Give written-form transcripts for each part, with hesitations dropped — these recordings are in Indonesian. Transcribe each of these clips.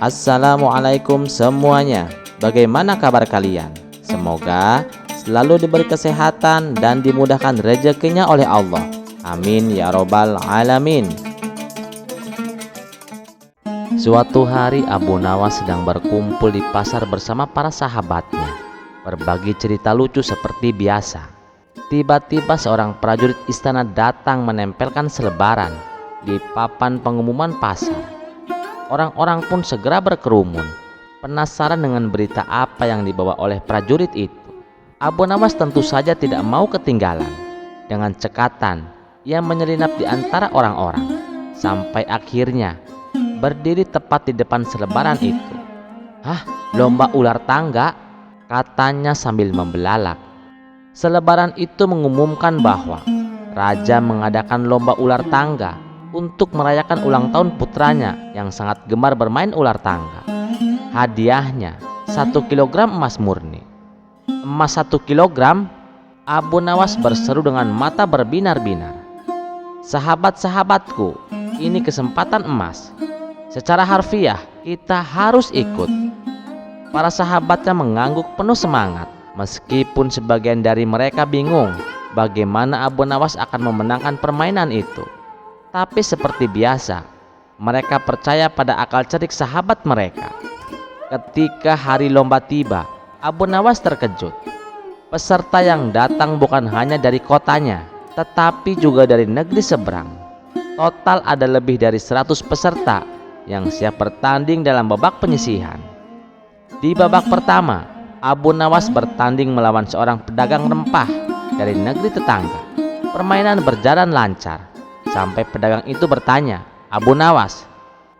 Assalamualaikum semuanya. Bagaimana kabar kalian? Semoga selalu diberi kesehatan dan dimudahkan rezekinya oleh Allah. Amin ya robbal alamin. Suatu hari Abu Nawas sedang berkumpul di pasar bersama para sahabatnya, berbagi cerita lucu seperti biasa. Tiba-tiba seorang prajurit istana datang menempelkan selebaran di papan pengumuman pasar. Orang-orang pun segera berkerumun, penasaran dengan berita apa yang dibawa oleh prajurit itu. Abu Nawas tentu saja tidak mau ketinggalan. Dengan cekatan, ia menyelinap di antara orang-orang, sampai akhirnya berdiri tepat di depan selebaran itu. "Hah, lomba ular tangga?" katanya sambil membelalak. Selebaran itu mengumumkan bahwa raja mengadakan lomba ular tangga untuk merayakan ulang tahun putranya yang sangat gemar bermain ular tangga. Hadiahnya 1 kilogram emas murni. "Emas 1 kilogram?" Abu Nawas berseru dengan mata berbinar-binar. "Sahabat-sahabatku, ini kesempatan emas. Secara harfiah kita harus ikut." Para sahabatnya mengangguk penuh semangat, meskipun sebagian dari mereka bingung bagaimana Abu Nawas akan memenangkan permainan itu. Tapi seperti biasa, mereka percaya pada akal cerdik sahabat mereka. Ketika hari lomba tiba, Abu Nawas terkejut. Peserta yang datang bukan hanya dari kotanya, tetapi juga dari negeri seberang. Total ada lebih dari 100 peserta yang siap bertanding dalam babak penyisihan. Di babak pertama, Abu Nawas bertanding melawan seorang pedagang rempah dari negeri tetangga. Permainan berjalan lancar sampai pedagang itu bertanya, "Abu Nawas,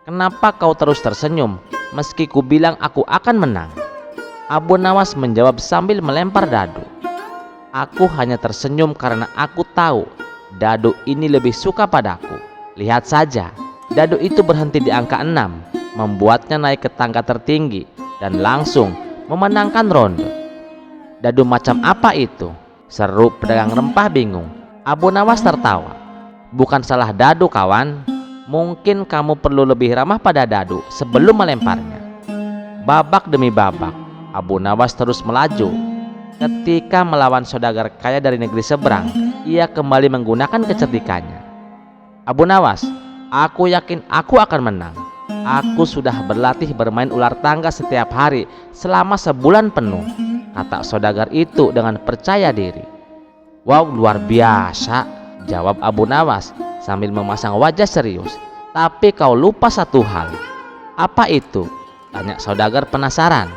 kenapa kau terus tersenyum meski ku bilang aku akan menang?" Abu Nawas menjawab sambil melempar dadu, "Aku hanya tersenyum karena aku tahu dadu ini lebih suka padaku. Lihat saja, dadu itu berhenti di angka 6, membuatnya naik ke tangga tertinggi dan langsung memenangkan ronde." "Dadu macam apa itu?" seru pedagang rempah bingung. Abu Nawas tertawa. "Bukan salah dadu kawan, mungkin kamu perlu lebih ramah pada dadu sebelum melemparnya." Babak demi babak, Abu Nawas terus melaju. Ketika melawan saudagar kaya dari negeri seberang, ia kembali menggunakan kecerdikannya. "Abu Nawas, aku yakin aku akan menang. Aku sudah berlatih bermain ular tangga setiap hari selama sebulan penuh," kata saudagar itu dengan percaya diri. "Wow, luar biasa," jawab Abu Nawas sambil memasang wajah serius. "Tapi kau lupa satu hal." "Apa itu?" tanya saudagar penasaran.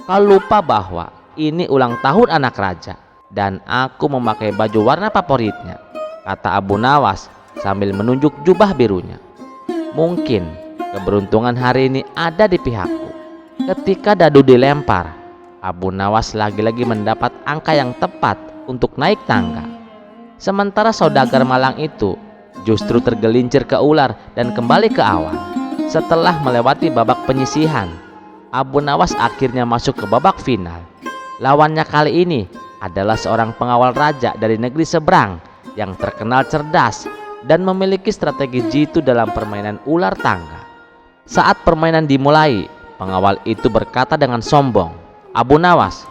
"Kau lupa bahwa ini ulang tahun anak raja dan aku memakai baju warna favoritnya," kata Abu Nawas sambil menunjuk jubah birunya. "Mungkin keberuntungan hari ini ada di pihakku." Ketika dadu dilempar, Abu Nawas lagi-lagi mendapat angka yang tepat untuk naik tangga. Sementara saudagar malang itu justru tergelincir ke ular dan kembali ke awan. Setelah melewati babak penyisihan, Abu Nawas akhirnya masuk ke babak final. Lawannya kali ini adalah seorang pengawal raja dari negeri seberang yang terkenal cerdas dan memiliki strategi jitu dalam permainan ular tangga. Saat permainan dimulai, pengawal itu berkata dengan sombong, "Abu Nawas,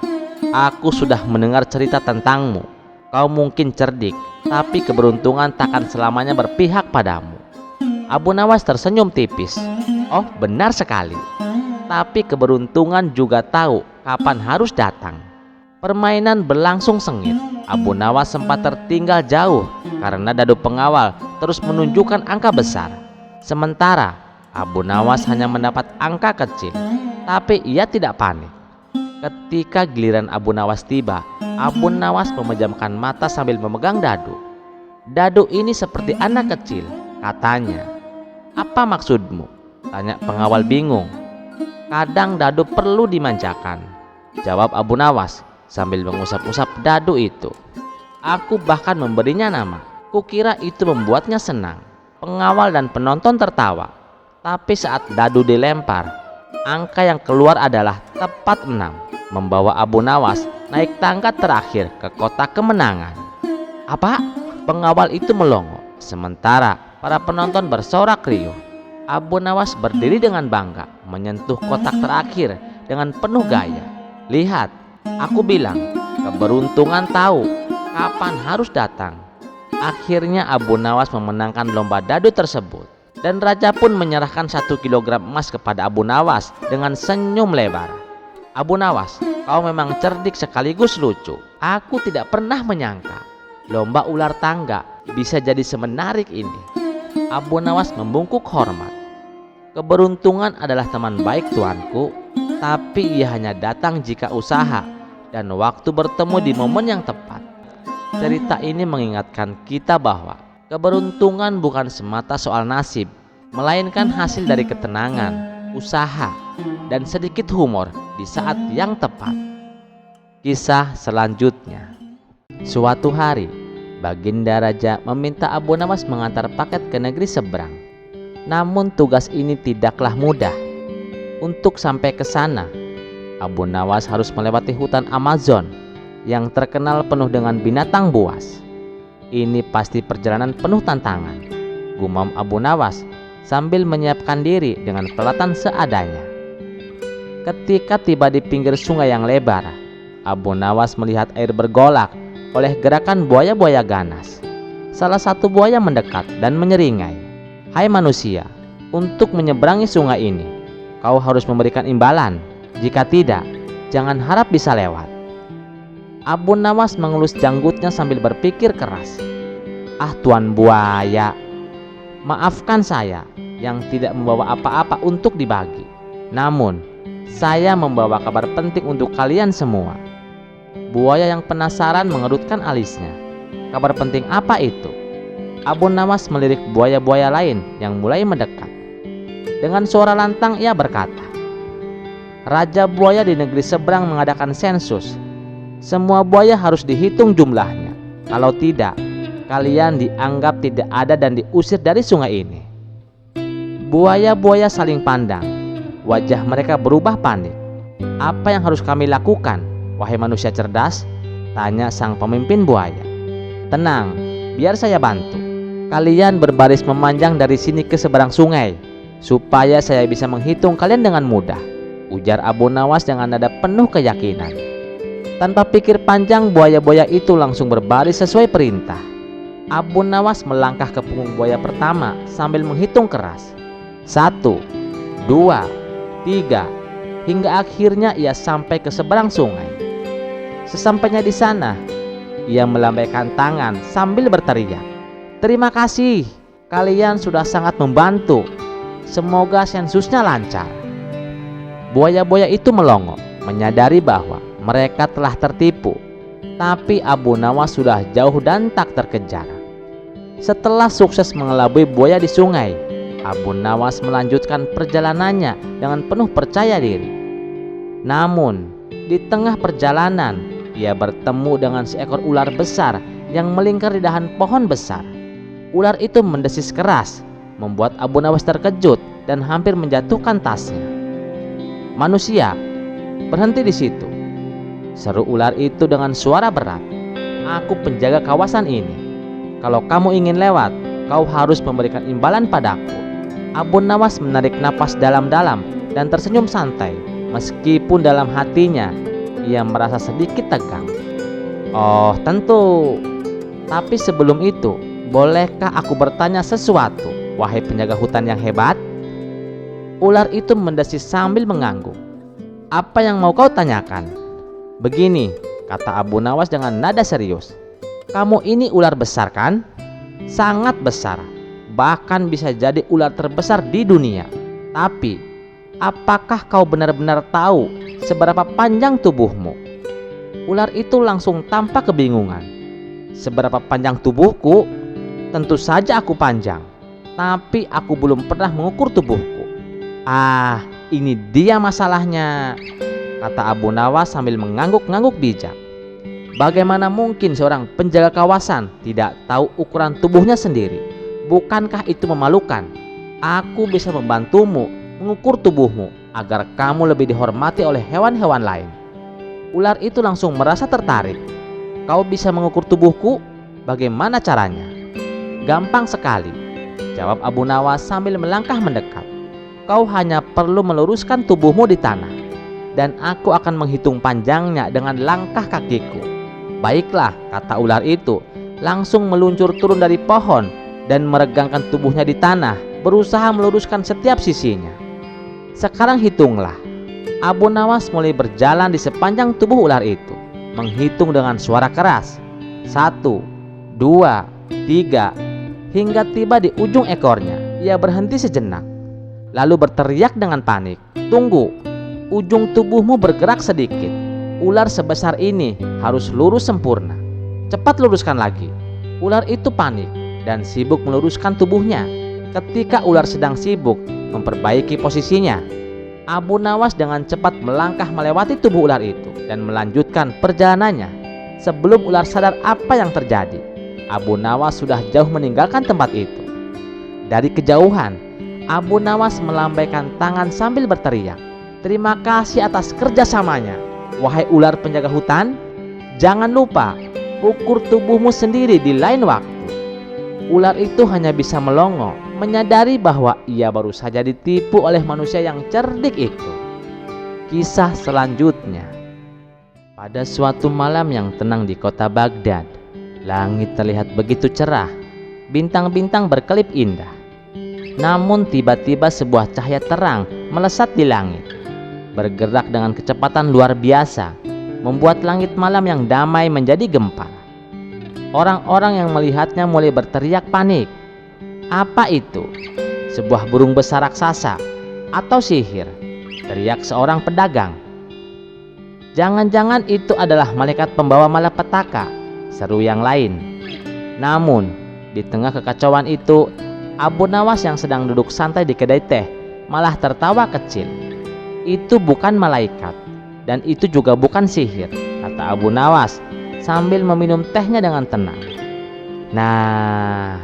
aku sudah mendengar cerita tentangmu. Kau mungkin cerdik, tapi keberuntungan takkan selamanya berpihak padamu." Abu Nawas tersenyum tipis. "Oh, benar sekali. Tapi keberuntungan juga tahu kapan harus datang." Permainan berlangsung sengit. Abu Nawas sempat tertinggal jauh karena dadu pengawal terus menunjukkan angka besar. Sementara Abu Nawas hanya mendapat angka kecil, tapi ia tidak panik. Ketika giliran Abu Nawas tiba, Abu Nawas memejamkan mata sambil memegang dadu. "Dadu ini seperti anak kecil," katanya. "Apa maksudmu?" tanya pengawal bingung. "Kadang dadu perlu dimanjakan," jawab Abu Nawas sambil mengusap-usap dadu itu. "Aku bahkan memberinya nama. Kukira itu membuatnya senang." Pengawal dan penonton tertawa. Tapi saat dadu dilempar, angka yang keluar adalah tepat 6, membawa Abu Nawas naik tangga terakhir ke kota kemenangan. "Apa?" Pengawal itu melongo, sementara para penonton bersorak riuh. Abu Nawas berdiri dengan bangga, menyentuh kotak terakhir dengan penuh gaya. Lihat, aku bilang, keberuntungan tahu kapan harus datang. Akhirnya Abu Nawas memenangkan lomba dadu tersebut. Dan raja pun menyerahkan 1 kilogram emas kepada Abu Nawas dengan senyum lebar. Abu Nawas, kau memang cerdik sekaligus lucu. Aku tidak pernah menyangka lomba ular tangga bisa jadi semenarik ini. Abu Nawas membungkuk hormat. Keberuntungan adalah teman baik tuanku, tapi ia hanya datang jika usaha dan waktu bertemu di momen yang tepat. Cerita ini mengingatkan kita bahwa keberuntungan bukan semata soal nasib, melainkan hasil dari ketenangan, usaha, dan sedikit humor di saat yang tepat. Kisah selanjutnya. Suatu hari, Baginda Raja meminta Abu Nawas mengantar paket ke negeri seberang. Namun tugas ini tidaklah mudah. Untuk sampai ke sana, Abu Nawas harus melewati hutan Amazon yang terkenal penuh dengan binatang buas. Ini pasti perjalanan penuh tantangan, gumam Abu Nawas sambil menyiapkan diri dengan peralatan seadanya. Ketika tiba di pinggir sungai yang lebar, Abu Nawas melihat air bergolak oleh gerakan buaya-buaya ganas. Salah satu buaya mendekat dan menyeringai. Hai manusia, untuk menyeberangi sungai ini, kau harus memberikan imbalan. Jika tidak, jangan harap bisa lewat. Abu Nawas mengelus janggutnya sambil berpikir keras. Ah tuan buaya, maafkan saya yang tidak membawa apa-apa untuk dibagi. Namun, saya membawa kabar penting untuk kalian semua. Buaya yang penasaran mengerutkan alisnya. Kabar penting apa itu? Abu Nawas melirik buaya-buaya lain yang mulai mendekat. Dengan suara lantang ia berkata, Raja buaya di negeri seberang mengadakan sensus. Semua buaya harus dihitung jumlahnya. Kalau tidak, kalian dianggap tidak ada dan diusir dari sungai ini. Buaya-buaya saling pandang. Wajah mereka berubah panik. Apa yang harus kami lakukan, wahai manusia cerdas? Tanya sang pemimpin buaya. Tenang, biar saya bantu. Kalian berbaris memanjang dari sini ke seberang sungai, supaya saya bisa menghitung kalian dengan mudah, ujar Abu Nawas dengan nada penuh keyakinan. Tanpa pikir panjang, buaya-buaya itu langsung berbaris sesuai perintah. Abu Nawas melangkah ke punggung buaya pertama sambil menghitung keras. 1, 2, 3, hingga akhirnya ia sampai ke seberang sungai. Sesampainya di sana, ia melambaikan tangan sambil berteriak, terima kasih, kalian sudah sangat membantu. Semoga sensusnya lancar. Buaya-buaya itu melongo, menyadari bahwa mereka telah tertipu. Tapi Abu Nawas sudah jauh dan tak terkejar. Setelah sukses mengelabui buaya di sungai, Abu Nawas melanjutkan perjalanannya dengan penuh percaya diri. Namun, di tengah perjalanan, ia bertemu dengan seekor ular besar yang melingkar di dahan pohon besar. Ular itu mendesis keras, membuat Abu Nawas terkejut dan hampir menjatuhkan tasnya. Manusia, berhenti di situ, seru ular itu dengan suara berat. Aku penjaga kawasan ini. Kalau kamu ingin lewat, kau harus memberikan imbalan padaku. Abu Nawas menarik napas dalam-dalam dan tersenyum santai, meskipun dalam hatinya ia merasa sedikit tegang. Oh, tentu. Tapi sebelum itu, bolehkah aku bertanya sesuatu, wahai penjaga hutan yang hebat? Ular itu mendesis sambil mengangguk. Apa yang mau kau tanyakan? Begini, kata Abu Nawas dengan nada serius. Kamu ini ular besar kan? Sangat besar. Bahkan bisa jadi ular terbesar di dunia. Tapi, apakah kau benar-benar tahu seberapa panjang tubuhmu? Ular itu langsung tampak kebingungan. Seberapa panjang tubuhku? Tentu saja aku panjang, tapi aku belum pernah mengukur tubuhku. Ah, ini dia masalahnya, kata Abu Nawas sambil mengangguk-ngangguk bijak. Bagaimana mungkin seorang penjaga kawasan tidak tahu ukuran tubuhnya sendiri? Bukankah itu memalukan? Aku bisa membantumu mengukur tubuhmu agar kamu lebih dihormati oleh hewan-hewan lain. Ular itu langsung merasa tertarik. Kau bisa mengukur tubuhku? Bagaimana caranya? Gampang sekali. jawab Abu Nawas sambil melangkah mendekat. "Kau hanya perlu meluruskan tubuhmu di tanah, dan aku akan menghitung panjangnya dengan langkah kakiku." "Baiklah," kata ular itu, langsung meluncur turun dari pohon dan meregangkan tubuhnya di tanah, berusaha meluruskan setiap sisinya. "Sekarang hitunglah." Abu Nawas mulai berjalan di sepanjang tubuh ular itu, menghitung dengan suara keras. 1, 2, 3, hingga tiba di ujung ekornya. Ia berhenti sejenak, lalu berteriak dengan panik, "Tunggu, ujung tubuhmu bergerak sedikit. Ular sebesar ini harus lurus sempurna. Cepat luruskan lagi." Ular itu panik dan sibuk meluruskan tubuhnya. Ketika ular sedang sibuk memperbaiki posisinya, Abu Nawas dengan cepat melangkah melewati tubuh ular itu dan melanjutkan perjalanannya. Sebelum ular sadar apa yang terjadi, Abu Nawas sudah jauh meninggalkan tempat itu. Dari kejauhan, Abu Nawas melambaikan tangan sambil berteriak, "Terima kasih atas kerjasamanya, wahai ular penjaga hutan. Jangan lupa, ukur tubuhmu sendiri di lain waktu." Ular itu hanya bisa melongo, menyadari bahwa ia baru saja ditipu oleh manusia yang cerdik itu. Kisah selanjutnya. Pada suatu malam yang tenang di kota Baghdad, langit terlihat begitu cerah, bintang-bintang berkelip indah. Namun tiba-tiba sebuah cahaya terang melesat di langit, bergerak dengan kecepatan luar biasa, membuat langit malam yang damai menjadi gempar. Orang-orang yang melihatnya mulai berteriak panik. "Apa itu? Sebuah burung besar raksasa atau sihir?" teriak seorang pedagang. "Jangan-jangan itu adalah malaikat pembawa malapetaka," seru yang lain. Namun di tengah kekacauan itu, Abu Nawas yang sedang duduk santai di kedai teh malah tertawa kecil. "Itu bukan malaikat, dan itu juga bukan sihir," kata Abu Nawas sambil meminum tehnya dengan tenang. "Nah,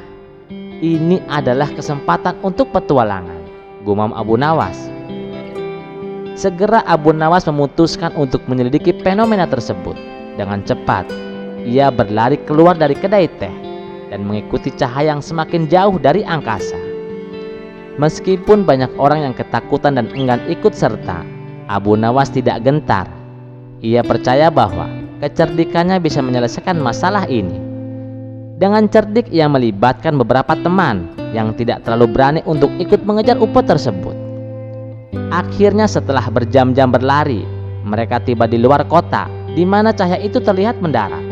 ini adalah kesempatan untuk petualangan," gumam Abu Nawas. Segera Abu Nawas memutuskan untuk menyelidiki fenomena tersebut. Dengan cepat, ia berlari keluar dari kedai teh dan mengikuti cahaya yang semakin jauh dari angkasa. Meskipun banyak orang yang ketakutan dan enggan ikut serta, Abu Nawas tidak gentar. Ia percaya bahwa kecerdikannya bisa menyelesaikan masalah ini. Dengan cerdik ia melibatkan beberapa teman yang tidak terlalu berani untuk ikut mengejar UFO tersebut. Akhirnya setelah berjam-jam berlari, mereka tiba di luar kota di mana cahaya itu terlihat mendarat.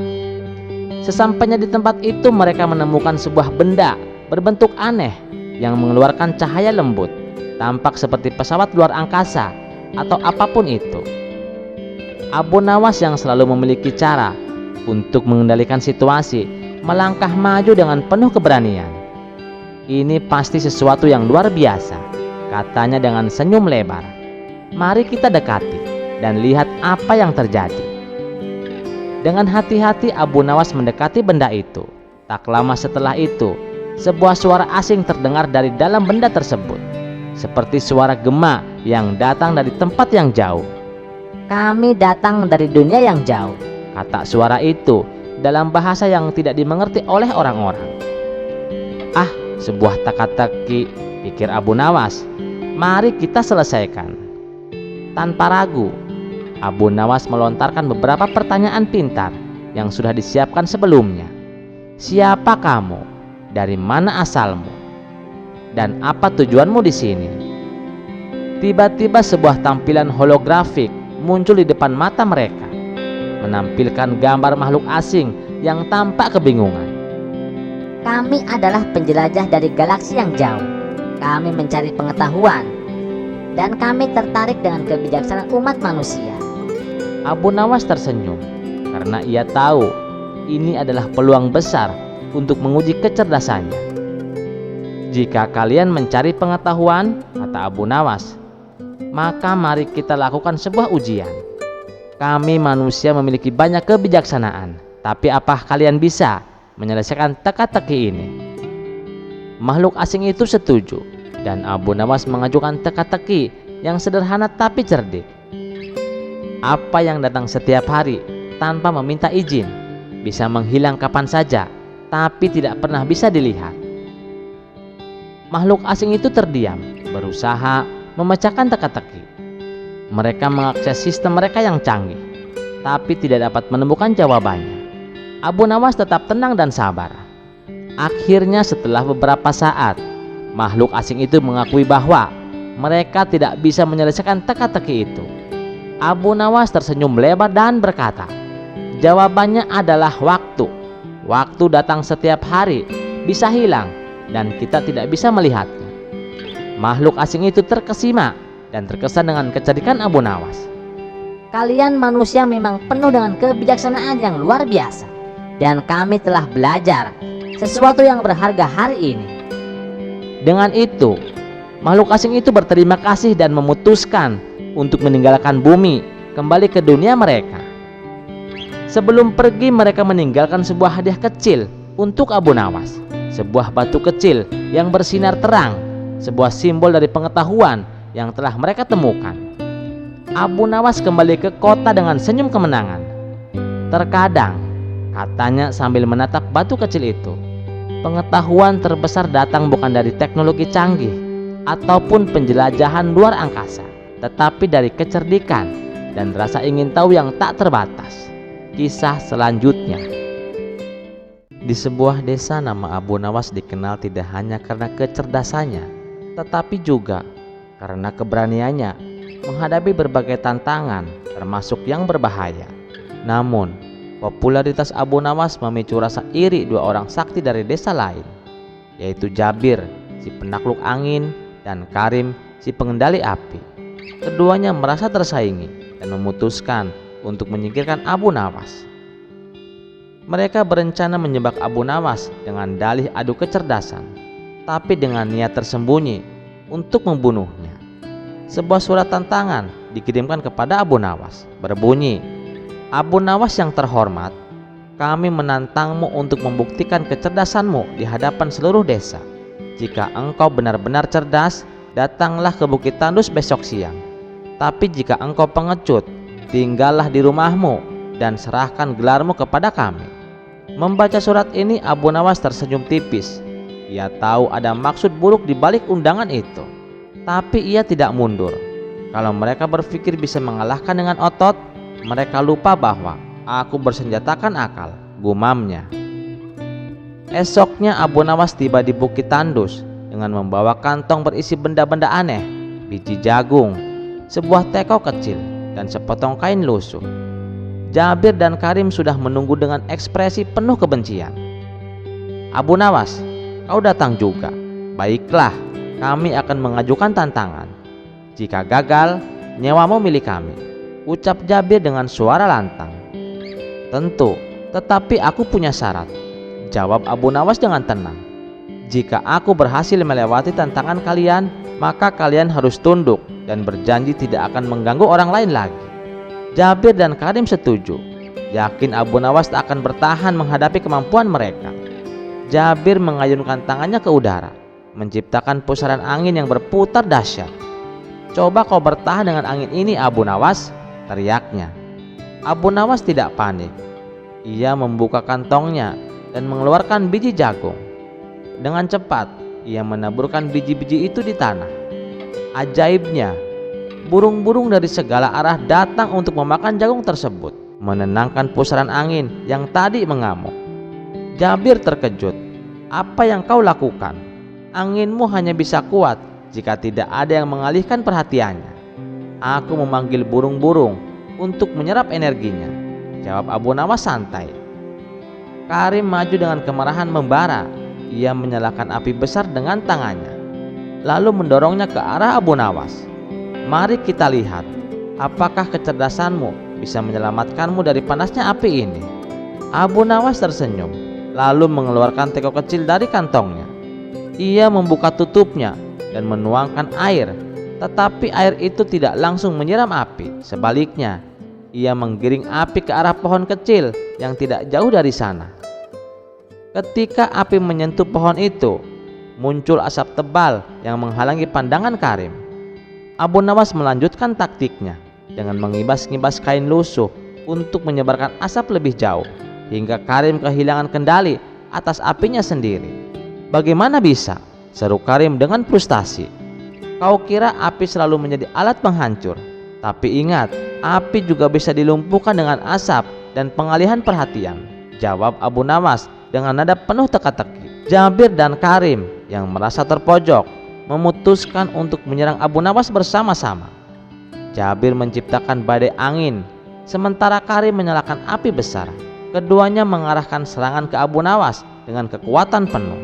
Sesampainya di tempat itu, mereka menemukan sebuah benda berbentuk aneh yang mengeluarkan cahaya lembut, tampak seperti pesawat luar angkasa atau apapun itu. Abu Nawas yang selalu memiliki cara untuk mengendalikan situasi melangkah maju dengan penuh keberanian. "Ini pasti sesuatu yang luar biasa," katanya dengan senyum lebar. "Mari kita dekati dan lihat apa yang terjadi." Dengan hati-hati Abu Nawas mendekati benda itu. Tak lama setelah itu, sebuah suara asing terdengar dari dalam benda tersebut, seperti suara gema yang datang dari tempat yang jauh. "Kami datang dari dunia yang jauh," kata suara itu dalam bahasa yang tidak dimengerti oleh orang-orang. "Ah, sebuah teka-teki," pikir Abu Nawas. "Mari kita selesaikan." Tanpa ragu, Abu Nawas melontarkan beberapa pertanyaan pintar yang sudah disiapkan sebelumnya. "Siapa kamu? Dari mana asalmu? Dan apa tujuanmu di sini?" Tiba-tiba sebuah tampilan holografik muncul di depan mata mereka, menampilkan gambar makhluk asing yang tampak kebingungan. "Kami adalah penjelajah dari galaksi yang jauh. Kami mencari pengetahuan, dan kami tertarik dengan kebijaksanaan umat manusia." Abu Nawas tersenyum karena ia tahu ini adalah peluang besar untuk menguji kecerdasannya. "Jika kalian mencari pengetahuan," kata Abu Nawas, "maka mari kita lakukan sebuah ujian. Kami manusia memiliki banyak kebijaksanaan, tapi apa kalian bisa menyelesaikan teka-teki ini?" Makhluk asing itu setuju, dan Abu Nawas mengajukan teka-teki yang sederhana tapi cerdik. Apa yang datang setiap hari tanpa meminta izin, bisa menghilang kapan saja, tapi tidak pernah bisa dilihat. Makhluk asing itu terdiam, berusaha memecahkan teka-teki. Mereka mengakses sistem mereka yang canggih, tapi tidak dapat menemukan jawabannya. Abu Nawas tetap tenang dan sabar. Akhirnya setelah beberapa saat, makhluk asing itu mengakui bahwa mereka tidak bisa menyelesaikan teka-teki itu. Abu Nawas tersenyum lebar dan berkata, jawabannya adalah waktu. Waktu datang setiap hari, bisa hilang, dan kita tidak bisa melihatnya. Makhluk asing itu terkesima dan terkesan dengan kecerdikan Abu Nawas. Kalian manusia memang penuh dengan kebijaksanaan yang luar biasa, dan kami telah belajar sesuatu yang berharga hari ini. Dengan itu, makhluk asing itu berterima kasih dan memutuskan untuk meninggalkan bumi, kembali ke dunia mereka. Sebelum pergi, mereka meninggalkan sebuah hadiah kecil untuk Abu Nawas, sebuah batu kecil yang bersinar terang, sebuah simbol dari pengetahuan yang telah mereka temukan. Abu Nawas kembali ke kota dengan senyum kemenangan. Terkadang, katanya sambil menatap batu kecil itu, pengetahuan terbesar datang bukan dari teknologi canggih ataupun penjelajahan luar angkasa, tetapi dari kecerdikan dan rasa ingin tahu yang tak terbatas. Kisah selanjutnya. Di sebuah desa, nama Abu Nawas dikenal tidak hanya karena kecerdasannya, tetapi juga karena keberaniannya menghadapi berbagai tantangan, termasuk yang berbahaya. Namun, popularitas Abu Nawas memicu rasa iri dua orang sakti dari desa lain, yaitu Jabir, si penakluk angin, dan Karim, si pengendali api. Keduanya merasa tersaingi dan memutuskan untuk menyingkirkan Abu Nawas. Mereka berencana menyebab Abu Nawas dengan dalih adu kecerdasan, tapi dengan niat tersembunyi untuk membunuhnya. Sebuah surat tantangan dikirimkan kepada Abu Nawas, berbunyi, Abu Nawas yang terhormat, kami menantangmu untuk membuktikan kecerdasanmu di hadapan seluruh desa. Jika engkau benar-benar cerdas, datanglah ke Bukit Tandus besok siang. Tapi jika engkau pengecut, tinggallah di rumahmu dan serahkan gelarmu kepada kami. Membaca surat ini, Abu Nawas tersenyum tipis. Ia tahu ada maksud buruk di balik undangan itu, tapi ia tidak mundur. Kalau mereka berpikir bisa mengalahkan dengan otot, mereka lupa bahwa aku bersenjatakan akal, gumamnya. Esoknya Abu Nawas tiba di Bukit Tandus dengan membawa kantong berisi benda-benda aneh, biji jagung, sebuah teko kecil, dan sepotong kain lusuh. Jabir dan Karim sudah menunggu dengan ekspresi penuh kebencian. Abu Nawas, kau datang juga. Baiklah, kami akan mengajukan tantangan. Jika gagal, nyawamu milik kami, ucap Jabir dengan suara lantang. Tentu, tetapi aku punya syarat, jawab Abu Nawas dengan tenang. Jika aku berhasil melewati tantangan kalian, maka kalian harus tunduk dan berjanji tidak akan mengganggu orang lain lagi. Jabir dan Karim setuju, yakin Abu Nawas tak akan bertahan menghadapi kemampuan mereka. Jabir mengayunkan tangannya ke udara, menciptakan pusaran angin yang berputar dahsyat. Coba kau bertahan dengan angin ini, Abu Nawas, teriaknya. Abu Nawas tidak panik. Ia membuka kantongnya dan mengeluarkan biji jagung. Dengan cepat, ia menaburkan biji-biji itu di tanah. Ajaibnya, burung-burung dari segala arah datang untuk memakan jagung tersebut, menenangkan pusaran angin yang tadi mengamuk. Jabir terkejut. Apa yang kau lakukan? Anginmu hanya bisa kuat jika tidak ada yang mengalihkan perhatiannya. Aku memanggil burung-burung untuk menyerap energinya, jawab Abu Nawas santai. Karim maju dengan kemarahan membara. Ia menyalakan api besar dengan tangannya, lalu mendorongnya ke arah Abu Nawas. Mari kita lihat, apakah kecerdasanmu bisa menyelamatkanmu dari panasnya api ini. Abu Nawas tersenyum, lalu mengeluarkan teko kecil dari kantongnya. Ia membuka tutupnya dan menuangkan air, tetapi air itu tidak langsung menyiram api. Sebaliknya, ia menggiring api ke arah pohon kecil yang tidak jauh dari sana. Ketika api menyentuh pohon itu, muncul asap tebal yang menghalangi pandangan Karim. Abu Nawas melanjutkan taktiknya dengan mengibas-ngibas kain lusuh untuk menyebarkan asap lebih jauh, hingga Karim kehilangan kendali atas apinya sendiri. Bagaimana bisa? seru Karim dengan frustasi. Kau kira api selalu menjadi alat penghancur, tapi ingat, api juga bisa dilumpuhkan dengan asap dan pengalihan perhatian, jawab Abu Nawas dengan nada penuh teka-teki. Jabir dan Karim yang merasa terpojok memutuskan untuk menyerang Abu Nawas bersama-sama. Jabir menciptakan badai angin, sementara Karim menyalakan api besar. Keduanya mengarahkan serangan ke Abu Nawas dengan kekuatan penuh.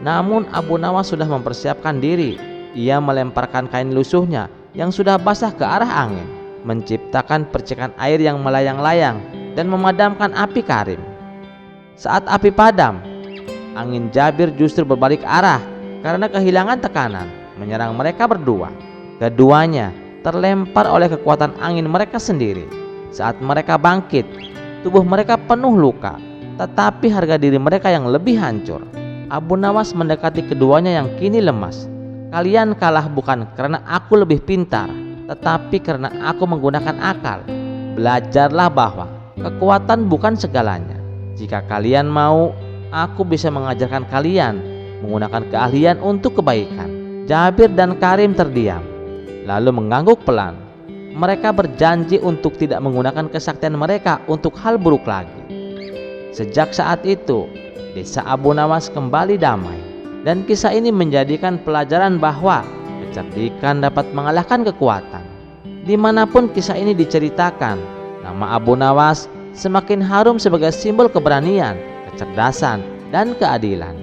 Namun Abu Nawas sudah mempersiapkan diri. Ia melemparkan kain lusuhnya yang sudah basah ke arah angin, menciptakan percikan air yang melayang-layang dan memadamkan api Karim. Saat api padam, angin Jabir justru berbalik arah karena kehilangan tekanan, menyerang mereka berdua. Keduanya terlempar oleh kekuatan angin mereka sendiri. Saat mereka bangkit, tubuh mereka penuh luka, tetapi harga diri mereka yang lebih hancur. Abu Nawas mendekati keduanya yang kini lemas. Kalian kalah bukan karena aku lebih pintar, tetapi karena aku menggunakan akal. Belajarlah bahwa kekuatan bukan segalanya. Jika kalian mau, aku bisa mengajarkan kalian menggunakan keahlian untuk kebaikan. Jabir dan Karim terdiam, lalu mengangguk pelan. Mereka berjanji untuk tidak menggunakan kesaktian mereka untuk hal buruk lagi. Sejak saat itu, desa Abu Nawas kembali damai, dan kisah ini menjadikan pelajaran bahwa kecerdikan dapat mengalahkan kekuatan. Dimanapun kisah ini diceritakan, nama Abu Nawas semakin harum sebagai simbol keberanian, kecerdasan, dan keadilan.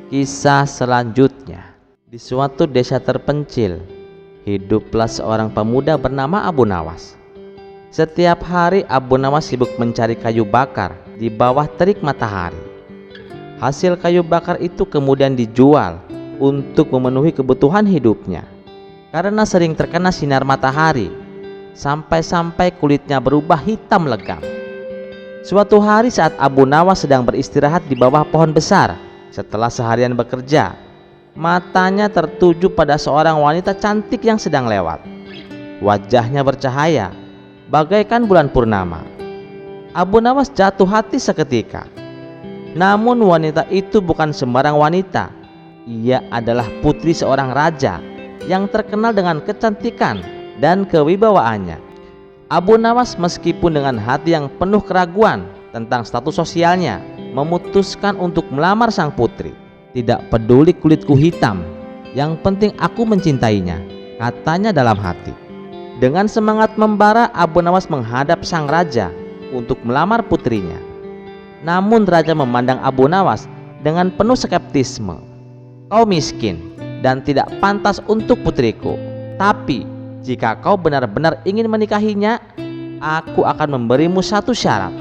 Kisah selanjutnya. Di suatu desa terpencil, hiduplah seorang pemuda bernama Abu Nawas. Setiap hari Abu Nawas sibuk mencari kayu bakar di bawah terik matahari. Hasil kayu bakar itu kemudian dijual untuk memenuhi kebutuhan hidupnya. Karena sering terkena sinar matahari, sampai-sampai kulitnya berubah hitam legam. Suatu hari saat Abu Nawas sedang beristirahat di bawah pohon besar, setelah seharian bekerja, matanya tertuju pada seorang wanita cantik yang sedang lewat. Wajahnya bercahaya bagaikan bulan purnama. Abu Nawas jatuh hati seketika. Namun wanita itu bukan sembarang wanita. Ia adalah putri seorang raja yang terkenal dengan kecantikan dan kewibawaannya. Abu Nawas meskipun dengan hati yang penuh keraguan tentang status sosialnya, memutuskan untuk melamar sang putri. Tidak peduli kulitku hitam, yang penting aku mencintainya, katanya dalam hati. Dengan semangat membara, Abu Nawas menghadap sang raja untuk melamar putrinya. Namun raja memandang Abu Nawas dengan penuh skeptisme. Kau miskin dan tidak pantas untuk putriku, tapi jika kau benar-benar ingin menikahinya, aku akan memberimu satu syarat.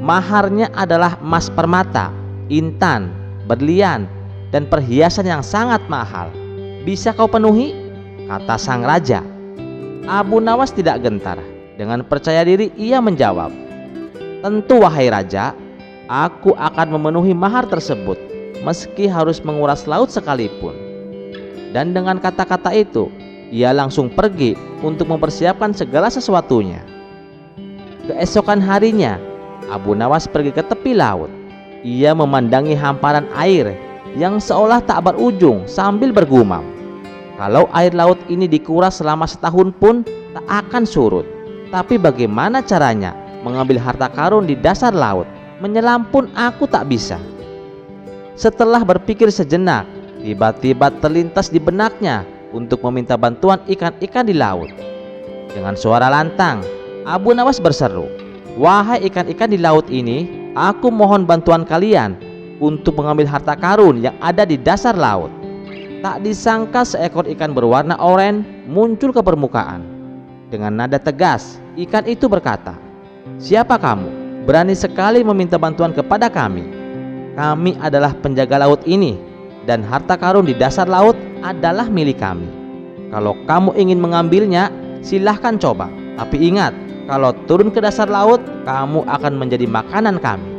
Maharnya adalah emas permata, intan, berlian, dan perhiasan yang sangat mahal. Bisa kau penuhi? Kata sang raja. Abu Nawas tidak gentar. Dengan percaya diri ia menjawab, tentu wahai raja, aku akan memenuhi mahar tersebut, meski harus menguras laut sekalipun. Dan dengan kata-kata itu, ia langsung pergi untuk mempersiapkan segala sesuatunya. Keesokan harinya, Abu Nawas pergi ke tepi laut. Ia memandangi hamparan air yang seolah tak berujung sambil bergumam, kalau air laut ini dikuras selama setahun pun tak akan surut. Tapi bagaimana caranya mengambil harta karun di dasar laut? Menyelam pun aku tak bisa. Setelah berpikir sejenak, tiba-tiba terlintas di benaknya untuk meminta bantuan ikan-ikan di laut. Dengan suara lantang, Abu Nawas berseru, wahai ikan-ikan di laut ini, aku mohon bantuan kalian untuk mengambil harta karun yang ada di dasar laut. Tak disangka seekor ikan berwarna oranye muncul ke permukaan. Dengan nada tegas, ikan itu berkata, siapa kamu? Berani sekali meminta bantuan kepada kami. Kami adalah penjaga laut ini, dan harta karun di dasar laut adalah milik kami. Kalau kamu ingin mengambilnya, silahkan coba. Tapi ingat, kalau turun ke dasar laut, kamu akan menjadi makanan kami.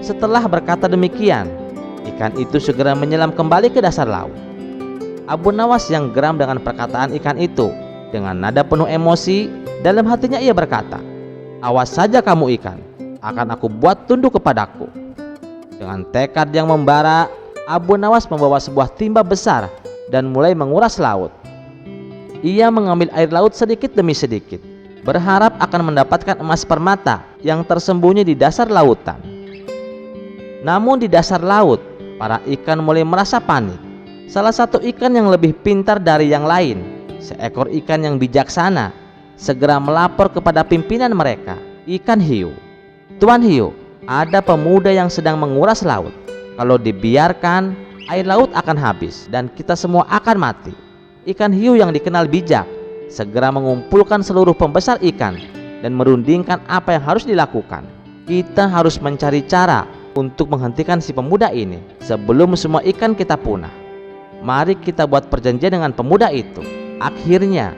Setelah berkata demikian, ikan itu segera menyelam kembali ke dasar laut. Abu Nawas yang geram dengan perkataan ikan itu, dengan nada penuh emosi, dalam hatinya ia berkata, awas saja kamu ikan, akan aku buat tunduk kepadaku. Dengan tekad yang membara, Abu Nawas membawa sebuah timba besar dan mulai menguras laut. Ia mengambil air laut sedikit demi sedikit, berharap akan mendapatkan emas permata yang tersembunyi di dasar lautan. Namun di dasar laut, para ikan mulai merasa panik. Salah satu ikan yang lebih pintar dari yang lain, seekor ikan yang bijaksana, segera melapor kepada pimpinan mereka, ikan hiu. "Tuan hiu, ada pemuda yang sedang menguras laut. Kalau dibiarkan, air laut akan habis dan kita semua akan mati." Ikan hiu yang dikenal bijak segera mengumpulkan seluruh pembesar ikan dan merundingkan apa yang harus dilakukan. Kita harus mencari cara untuk menghentikan si pemuda ini sebelum semua ikan kita punah. Mari kita buat perjanjian dengan pemuda itu. Akhirnya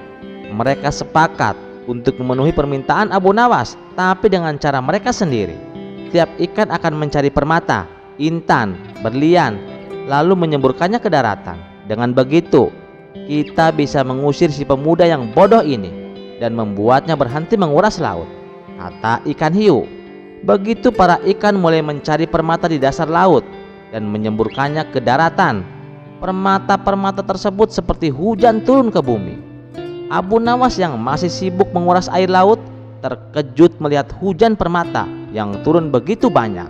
mereka sepakat untuk memenuhi permintaan Abu Nawas, tapi dengan cara mereka sendiri. Tiap ikan akan mencari permata, intan, berlian, lalu menyemburkannya ke daratan. Dengan begitu, kita bisa mengusir si pemuda yang bodoh ini dan membuatnya berhenti menguras laut, kata ikan hiu. Begitu para ikan mulai mencari permata di dasar laut dan menyemburkannya ke daratan. Permata-permata tersebut seperti hujan turun ke bumi. Abu Nawas yang masih sibuk menguras air laut terkejut melihat hujan permata yang turun begitu banyak.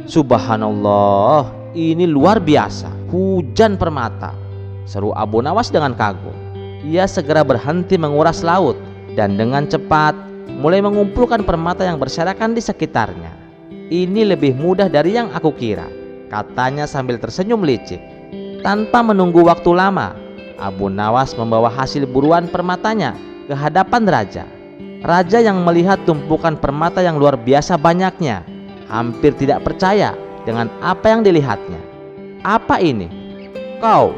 "Subhanallah, ini luar biasa, hujan permata," seru Abu Nawas dengan kagum. Ia segera berhenti menguras laut dan dengan cepat mulai mengumpulkan permata yang berserakan di sekitarnya. "Ini lebih mudah dari yang aku kira," katanya sambil tersenyum licik. Tanpa menunggu waktu lama, Abu Nawas membawa hasil buruan permatanya ke hadapan raja. Raja yang melihat tumpukan permata yang luar biasa banyaknya hampir tidak percaya dengan apa yang dilihatnya. "Apa ini? Kau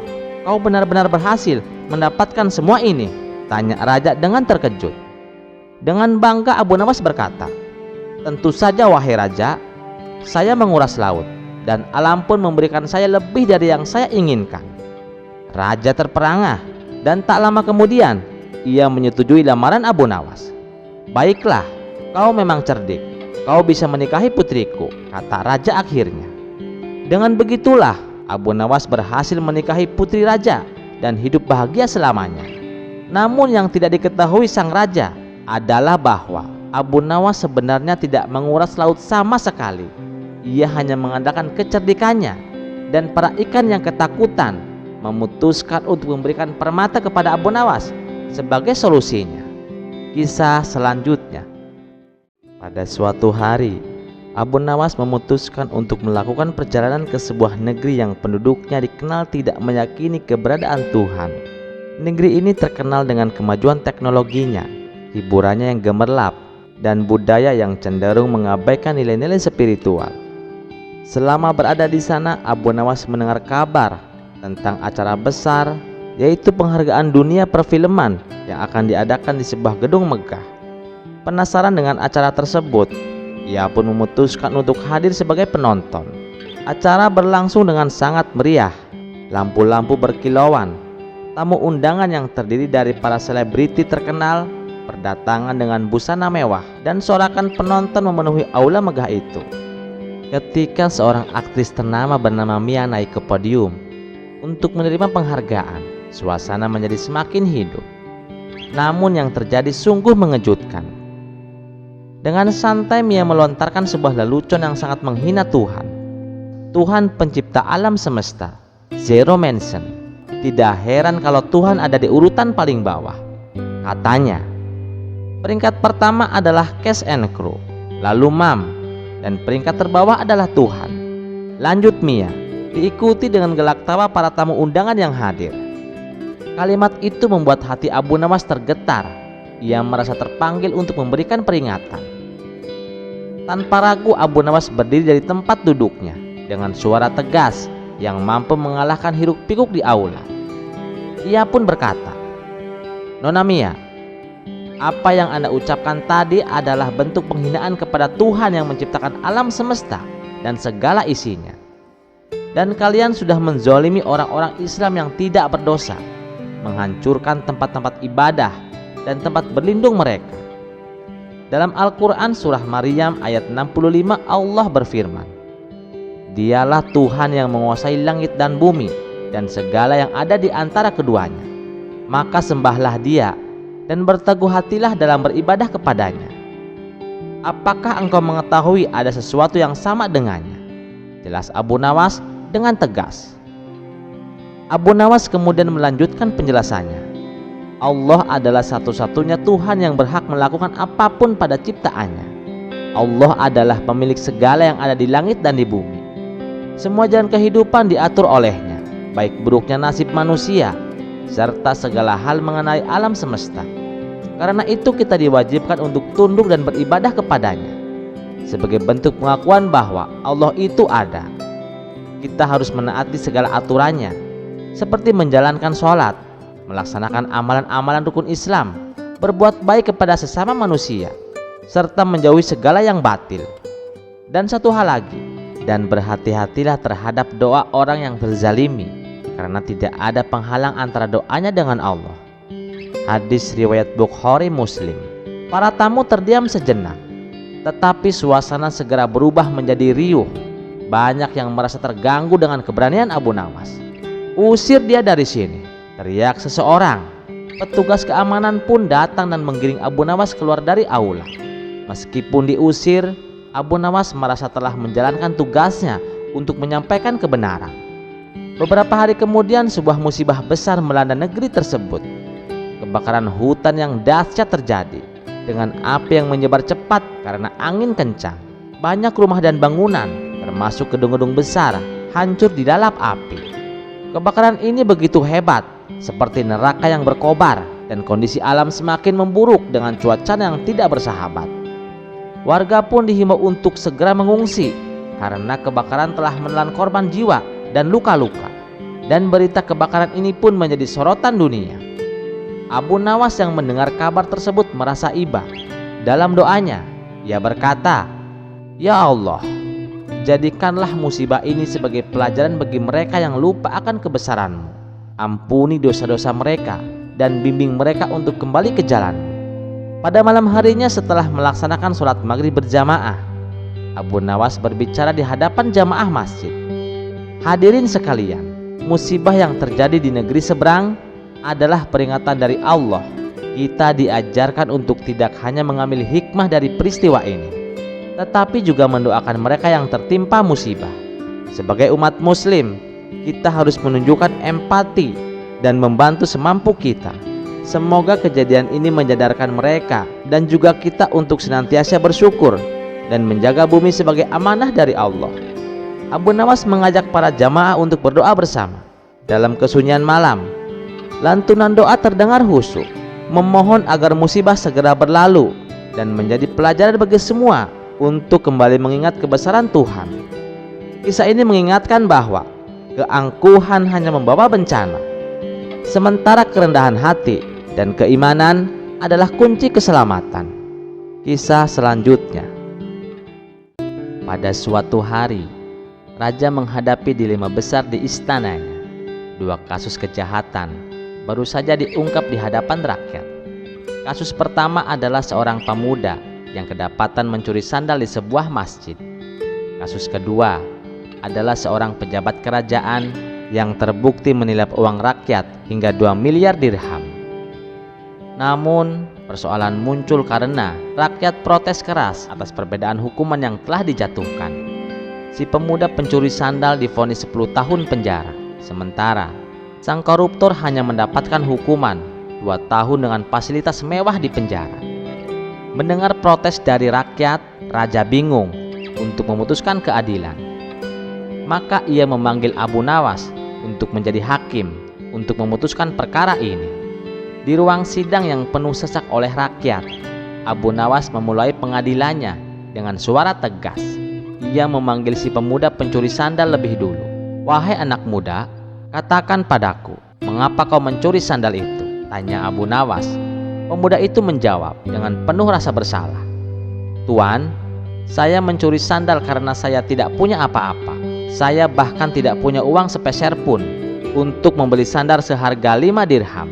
benar-benar berhasil mendapatkan semua ini?" tanya raja dengan terkejut. Dengan bangga Abu Nawas berkata, "Tentu saja wahai raja, saya menguras laut dan alam pun memberikan saya lebih dari yang saya inginkan." Raja terperangah dan tak lama kemudian ia menyetujui lamaran Abu Nawas. "Baiklah, kau memang cerdik. Kau bisa menikahi putriku," kata raja akhirnya. Dengan begitulah Abu Nawas berhasil menikahi putri raja dan hidup bahagia selamanya. Namun yang tidak diketahui sang raja adalah bahwa Abu Nawas sebenarnya tidak menguras laut sama sekali. Ia hanya mengandalkan kecerdikannya, dan para ikan yang ketakutan memutuskan untuk memberikan permata kepada Abu Nawas sebagai solusinya. Kisah selanjutnya. Pada suatu hari, Abu Nawas memutuskan untuk melakukan perjalanan ke sebuah negeri yang penduduknya dikenal tidak meyakini keberadaan Tuhan. Negeri ini terkenal dengan kemajuan teknologinya, hiburannya yang gemerlap, dan budaya yang cenderung mengabaikan nilai-nilai spiritual. Selama berada di sana, Abu Nawas mendengar kabar tentang acara besar, yaitu penghargaan dunia perfilman yang akan diadakan di sebuah gedung megah. Penasaran dengan acara tersebut, ia pun memutuskan untuk hadir sebagai penonton. Acara berlangsung dengan sangat meriah, lampu-lampu berkilauan, tamu undangan yang terdiri dari para selebriti terkenal berdatangan dengan busana mewah, dan sorakan penonton memenuhi aula megah itu. Ketika seorang aktris ternama bernama Mia naik ke podium untuk menerima penghargaan, suasana menjadi semakin hidup. Namun yang terjadi sungguh mengejutkan. Dengan santai Mia melontarkan sebuah lelucon yang sangat menghina Tuhan. Tuhan pencipta alam semesta, Zero Mention. Tidak heran kalau Tuhan ada di urutan paling bawah. Katanya, peringkat pertama adalah Cast and Crew, lalu Mam, dan peringkat terbawah adalah Tuhan. Lanjut Mia, diikuti dengan gelak tawa para tamu undangan yang hadir. Kalimat itu membuat hati Abu Nawas tergetar. Ia merasa terpanggil untuk memberikan peringatan. Tanpa ragu Abu Nawas berdiri dari tempat duduknya dengan suara tegas yang mampu mengalahkan hiruk-pikuk di aula. Ia pun berkata, "Nona Mia, apa yang Anda ucapkan tadi adalah bentuk penghinaan kepada Tuhan yang menciptakan alam semesta dan segala isinya. Dan kalian sudah menzolimi orang-orang Islam yang tidak berdosa, menghancurkan tempat-tempat ibadah dan tempat berlindung mereka." Dalam Al-Quran surah Maryam ayat 65 Allah berfirman, Dialah Tuhan yang menguasai langit dan bumi dan segala yang ada di antara keduanya. Maka sembahlah Dia dan berteguh hatilah dalam beribadah kepadanya. Apakah engkau mengetahui ada sesuatu yang sama dengannya? Jelas Abu Nawas dengan tegas. Abu Nawas kemudian melanjutkan penjelasannya. Allah adalah satu-satunya Tuhan yang berhak melakukan apapun pada ciptaannya. Allah adalah pemilik segala yang ada di langit dan di bumi. Semua jalan kehidupan diatur olehnya, baik buruknya nasib manusia, serta segala hal mengenai alam semesta. Karena itu kita diwajibkan untuk tunduk dan beribadah kepadanya, sebagai bentuk pengakuan bahwa Allah itu ada. Kita harus menaati segala aturannya, seperti menjalankan sholat, melaksanakan amalan-amalan rukun Islam, berbuat baik kepada sesama manusia, serta menjauhi segala yang batil. Dan satu hal lagi, dan berhati-hatilah terhadap doa orang yang terzalimi, karena tidak ada penghalang antara doanya dengan Allah. Hadis riwayat Bukhari Muslim. Para tamu terdiam sejenak, tetapi suasana segera berubah menjadi riuh. Banyak yang merasa terganggu dengan keberanian Abu Nawas. "Usir dia dari sini!" teriak seseorang. Petugas keamanan pun datang dan menggiring Abu Nawas keluar dari aula. Meskipun diusir, Abu Nawas merasa telah menjalankan tugasnya untuk menyampaikan kebenaran. Beberapa hari kemudian sebuah musibah besar melanda negeri tersebut. Kebakaran hutan yang dahsyat terjadi dengan api yang menyebar cepat karena angin kencang. Banyak rumah dan bangunan, termasuk gedung-gedung besar, hancur di dalam api. Kebakaran ini begitu hebat, seperti neraka yang berkobar, dan kondisi alam semakin memburuk dengan cuaca yang tidak bersahabat. Warga pun dihimbau untuk segera mengungsi karena kebakaran telah menelan korban jiwa dan luka-luka. Dan berita kebakaran ini pun menjadi sorotan dunia. Abu Nawas yang mendengar kabar tersebut merasa iba. Dalam doanya, ia berkata, "Ya Allah, jadikanlah musibah ini sebagai pelajaran bagi mereka yang lupa akan kebesaran-Mu. Ampuni dosa-dosa mereka dan bimbing mereka untuk kembali ke jalan-Mu." Pada malam harinya setelah melaksanakan sholat maghrib berjamaah, Abu Nawas berbicara di hadapan jamaah masjid. "Hadirin sekalian, musibah yang terjadi di negeri seberang adalah peringatan dari Allah. Kita diajarkan untuk tidak hanya mengambil hikmah dari peristiwa ini, tetapi juga mendoakan mereka yang tertimpa musibah. Sebagai umat muslim, kita harus menunjukkan empati dan membantu semampu kita. Semoga kejadian ini menyadarkan mereka dan juga kita untuk senantiasa bersyukur dan menjaga bumi sebagai amanah dari Allah." Abu Nawas mengajak para jamaah untuk berdoa bersama. Dalam kesunyian malam, lantunan doa terdengar khusyuk, memohon agar musibah segera berlalu dan menjadi pelajaran bagi semua untuk kembali mengingat kebesaran Tuhan. Kisah ini mengingatkan bahwa keangkuhan hanya membawa bencana, sementara kerendahan hati dan keimanan adalah kunci keselamatan. Kisah selanjutnya. Pada suatu hari, raja menghadapi dilema besar di istananya. 2 kasus kejahatan baru saja diungkap di hadapan rakyat. Kasus pertama adalah seorang pemuda yang kedapatan mencuri sandal di sebuah masjid. Kasus kedua adalah seorang pejabat kerajaan yang terbukti menilap uang rakyat hingga 2 miliar dirham. Namun, persoalan muncul karena rakyat protes keras atas perbedaan hukuman yang telah dijatuhkan. Si pemuda pencuri sandal divonis 10 tahun penjara, sementara sang koruptor hanya mendapatkan hukuman 2 tahun dengan fasilitas mewah di penjara. Mendengar protes dari rakyat, raja bingung untuk memutuskan keadilan. Maka ia memanggil Abu Nawas untuk menjadi hakim untuk memutuskan perkara ini. Di ruang sidang yang penuh sesak oleh rakyat, Abu Nawas memulai pengadilannya dengan suara tegas. Ia memanggil si pemuda pencuri sandal lebih dulu. "Wahai anak muda, katakan padaku, mengapa kau mencuri sandal itu?" tanya Abu Nawas. Pemuda itu menjawab dengan penuh rasa bersalah. "Tuan, saya mencuri sandal karena saya tidak punya apa-apa. Saya bahkan tidak punya uang sepeser pun untuk membeli sandal seharga 5 dirham.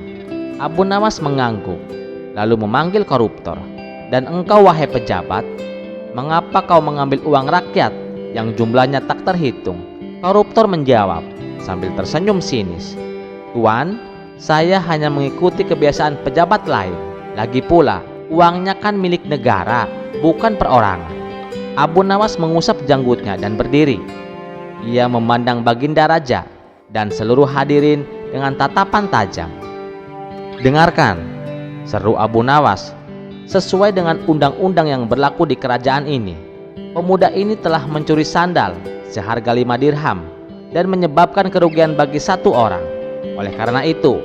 Abu Nawas mengangguk, lalu memanggil koruptor. "Dan engkau wahai pejabat, mengapa kau mengambil uang rakyat yang jumlahnya tak terhitung. Koruptor menjawab sambil tersenyum sinis, "Tuan, saya hanya mengikuti kebiasaan pejabat lain. Lagi pula, uangnya kan milik negara, bukan perorangan." Abu Nawas mengusap janggutnya dan berdiri. Ia memandang Baginda Raja dan seluruh hadirin dengan tatapan tajam. "Dengarkan," seru Abu Nawas. "Sesuai dengan undang-undang yang berlaku di kerajaan ini, pemuda ini telah mencuri sandal seharga 5 dirham dan menyebabkan kerugian bagi 1 orang. Oleh karena itu,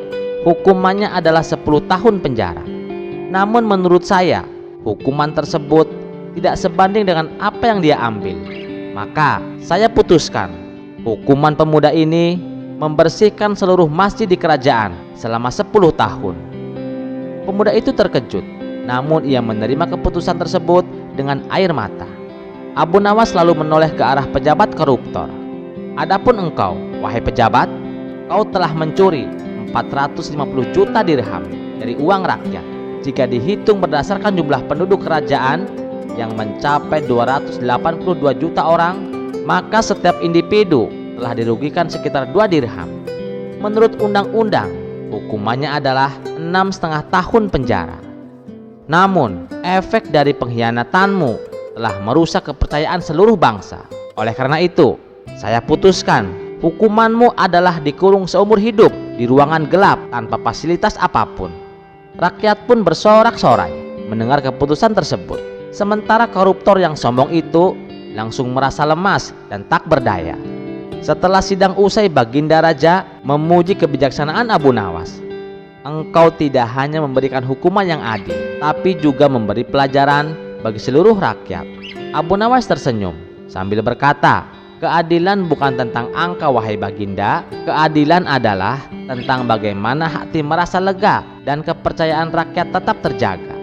hukumannya adalah 10 tahun penjara. Namun menurut saya, hukuman tersebut tidak sebanding dengan apa yang dia ambil. Maka saya putuskan, hukuman pemuda ini membersihkan seluruh masjid di kerajaan selama 10 tahun." Pemuda itu terkejut, namun ia menerima keputusan tersebut dengan air mata. Abu Nawas lalu menoleh ke arah pejabat koruptor. "Adapun engkau, wahai pejabat, kau telah mencuri 450 juta dirham dari uang rakyat. Jika dihitung berdasarkan jumlah penduduk kerajaan yang mencapai 282 juta orang, maka setiap individu telah dirugikan sekitar 2 dirham. Menurut undang-undang, hukumannya adalah 6,5 tahun penjara. Namun, efek dari pengkhianatanmu telah merusak kepercayaan seluruh bangsa. Oleh karena itu, saya putuskan hukumanmu adalah dikurung seumur hidup di ruangan gelap tanpa fasilitas apapun." Rakyat pun bersorak-sorai mendengar keputusan tersebut. Sementara koruptor yang sombong itu langsung merasa lemas dan tak berdaya. Setelah sidang usai, Baginda Raja memuji kebijaksanaan Abu Nawas. "Engkau tidak hanya memberikan hukuman yang adil, tapi juga memberi pelajaran bagi seluruh rakyat." Abu Nawas tersenyum sambil berkata, "Keadilan bukan tentang angka, wahai Baginda. Keadilan adalah tentang bagaimana hati merasa lega dan kepercayaan rakyat tetap terjaga."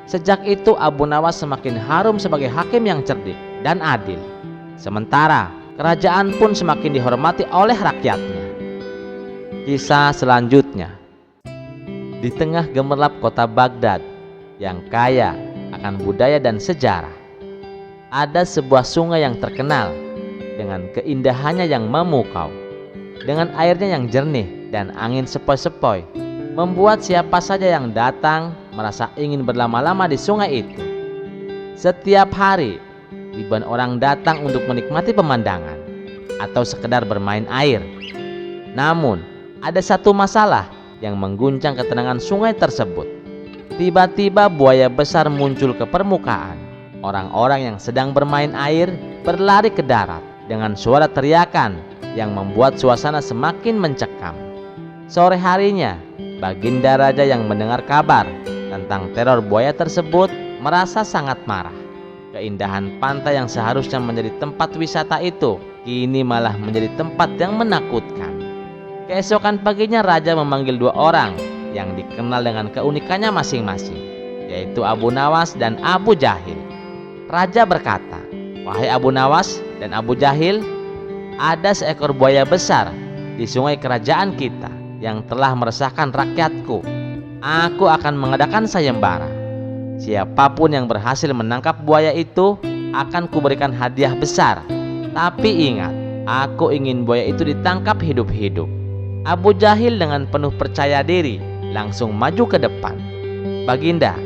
Sejak itu Abu Nawas semakin harum sebagai hakim yang cerdik dan adil. Sementara kerajaan pun semakin dihormati oleh rakyatnya. Kisah selanjutnya. Di tengah gemerlap kota Baghdad yang kaya akan budaya dan sejarah, ada sebuah sungai yang terkenal dengan keindahannya yang memukau. Dengan airnya yang jernih dan angin sepoi-sepoi, membuat siapa saja yang datang merasa ingin berlama-lama di sungai itu. Setiap hari, ribuan orang datang untuk menikmati pemandangan atau sekedar bermain air. Namun, ada satu masalah yang mengguncang ketenangan sungai tersebut. Tiba-tiba buaya besar muncul ke permukaan. Orang-orang yang sedang bermain air berlari ke darat dengan suara teriakan yang membuat suasana semakin mencekam. Sore harinya, Baginda Raja yang mendengar kabar tentang teror buaya tersebut merasa sangat marah. Keindahan pantai yang seharusnya menjadi tempat wisata itu kini malah menjadi tempat yang menakutkan. Keesokan paginya Raja memanggil 2 orang yang dikenal dengan keunikannya masing-masing, yaitu Abu Nawas dan Abu Jahil. Raja berkata, "Wahai Abu Nawas dan Abu Jahil, ada seekor buaya besar di sungai kerajaan kita yang telah meresahkan rakyatku. Aku akan mengadakan sayembara. Siapapun yang berhasil menangkap buaya itu akan kuberikan hadiah besar. Tapi ingat, aku ingin buaya itu ditangkap hidup-hidup." Abu Jahil dengan penuh percaya diri langsung maju ke depan. "Baginda,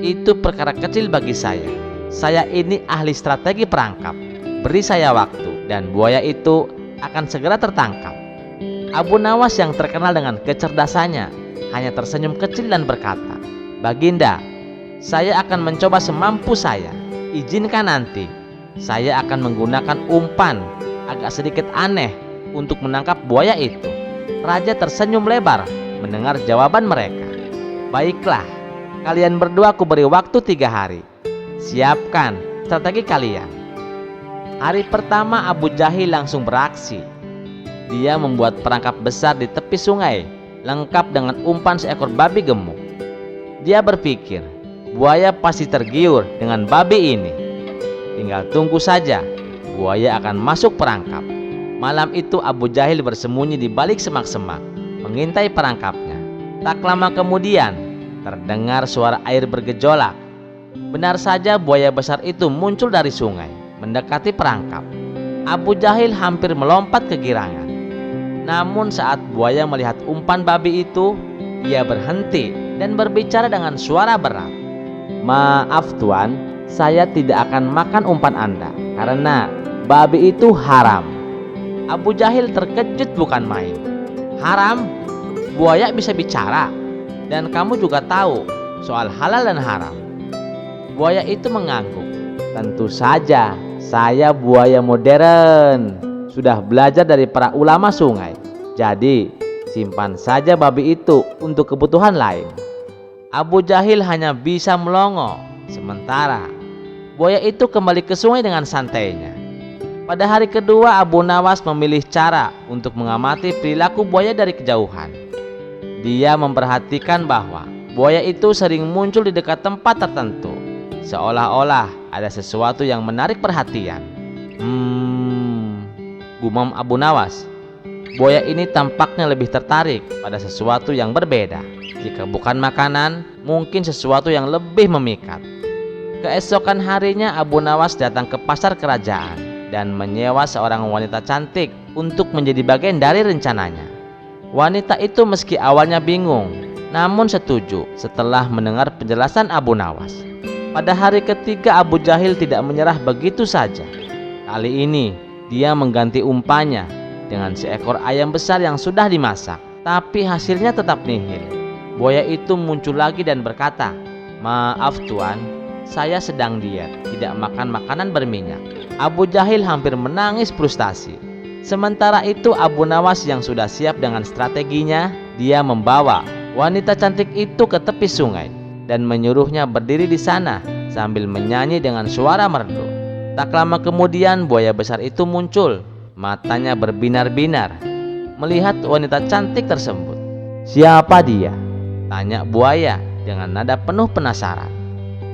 itu perkara kecil bagi saya. Saya ini ahli strategi perangkap. Beri saya waktu dan buaya itu akan segera tertangkap." Abu Nawas yang terkenal dengan kecerdasannya hanya tersenyum kecil dan berkata, "Baginda, saya akan mencoba semampu saya. Izinkan nanti saya akan menggunakan umpan agak sedikit aneh untuk menangkap buaya itu." Raja tersenyum lebar mendengar jawaban mereka. "Baiklah, kalian berdua aku beri waktu 3 hari. Siapkan strategi kalian." Hari pertama Abu Jahil langsung beraksi. Dia membuat perangkap besar di tepi sungai, lengkap dengan umpan seekor babi gemuk. Dia berpikir, buaya pasti tergiur dengan babi ini. Tinggal tunggu saja, buaya akan masuk perangkap. Malam itu Abu Jahil bersembunyi di balik semak-semak, mengintai perangkapnya. Tak lama kemudian, terdengar suara air bergejolak. Benar saja buaya besar itu muncul dari sungai, mendekati perangkap. Abu Jahil hampir melompat kegirangan. Namun saat buaya melihat umpan babi itu, ia berhenti dan berbicara dengan suara berat. "Maaf Tuan, saya tidak akan makan umpan Anda karena babi itu haram." Abu Jahil terkejut bukan main. "Haram? Buaya bisa bicara? Dan kamu juga tahu soal halal dan haram?" Buaya itu mengangguk. "Tentu saja, saya buaya modern. Sudah belajar dari para ulama sungai. Jadi, simpan saja babi itu untuk kebutuhan lain." Abu Jahil hanya bisa melongo. Sementara buaya itu kembali ke sungai dengan santainya. Pada hari kedua, Abu Nawas memilih cara untuk mengamati perilaku buaya dari kejauhan. Dia memperhatikan bahwa buaya itu sering muncul di dekat tempat tertentu, seolah-olah ada sesuatu yang menarik perhatian. Gumam Abu Nawas. Buaya ini tampaknya lebih tertarik pada sesuatu yang berbeda. Jika bukan makanan, mungkin sesuatu yang lebih memikat. Keesokan harinya Abu Nawas datang ke pasar kerajaan dan menyewa seorang wanita cantik untuk menjadi bagian dari rencananya. Wanita itu meski awalnya bingung, namun setuju setelah mendengar penjelasan Abu Nawas. Pada hari ketiga, Abu Jahil tidak menyerah begitu saja. Kali ini dia mengganti umpannya dengan seekor ayam besar yang sudah dimasak, tapi hasilnya tetap nihil. Buaya itu muncul lagi dan berkata, "Maaf Tuan, saya sedang diet, tidak makan makanan berminyak." Abu Jahil hampir menangis frustasi. Sementara itu Abu Nawas yang sudah siap dengan strateginya, dia membawa wanita cantik itu ke tepi sungai dan menyuruhnya berdiri di sana sambil menyanyi dengan suara merdu. Tak lama kemudian buaya besar itu muncul. Matanya berbinar-binar melihat wanita cantik tersebut. "Siapa dia?" tanya buaya dengan nada penuh penasaran.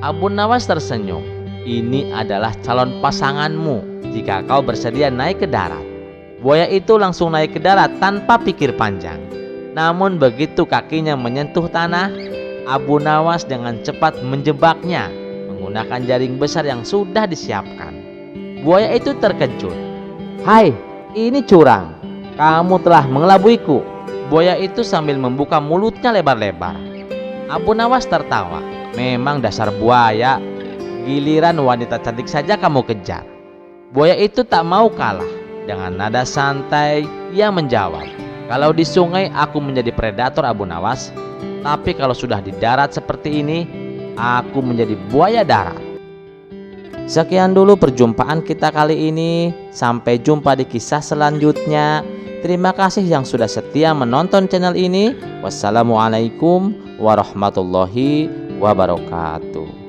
Abu Nawas tersenyum. "Ini adalah calon pasanganmu jika kau bersedia naik ke darat." Buaya itu langsung naik ke darat tanpa pikir panjang. Namun begitu kakinya menyentuh tanah, Abu Nawas dengan cepat menjebaknya menggunakan jaring besar yang sudah disiapkan. Buaya itu terkejut. "Hai, ini curang. Kamu telah mengelabuiku." Buaya itu sambil membuka mulutnya lebar-lebar. Abu Nawas tertawa. "Memang dasar buaya, giliran wanita cantik saja kamu kejar." Buaya itu tak mau kalah. Dengan nada santai, ia menjawab, "Kalau di sungai aku menjadi predator Abu Nawas, tapi kalau sudah di darat seperti ini, aku menjadi buaya darat." Sekian dulu perjumpaan kita kali ini. Sampai jumpa di kisah selanjutnya. Terima kasih yang sudah setia menonton channel ini. Wassalamualaikum warahmatullahi wabarakatuh.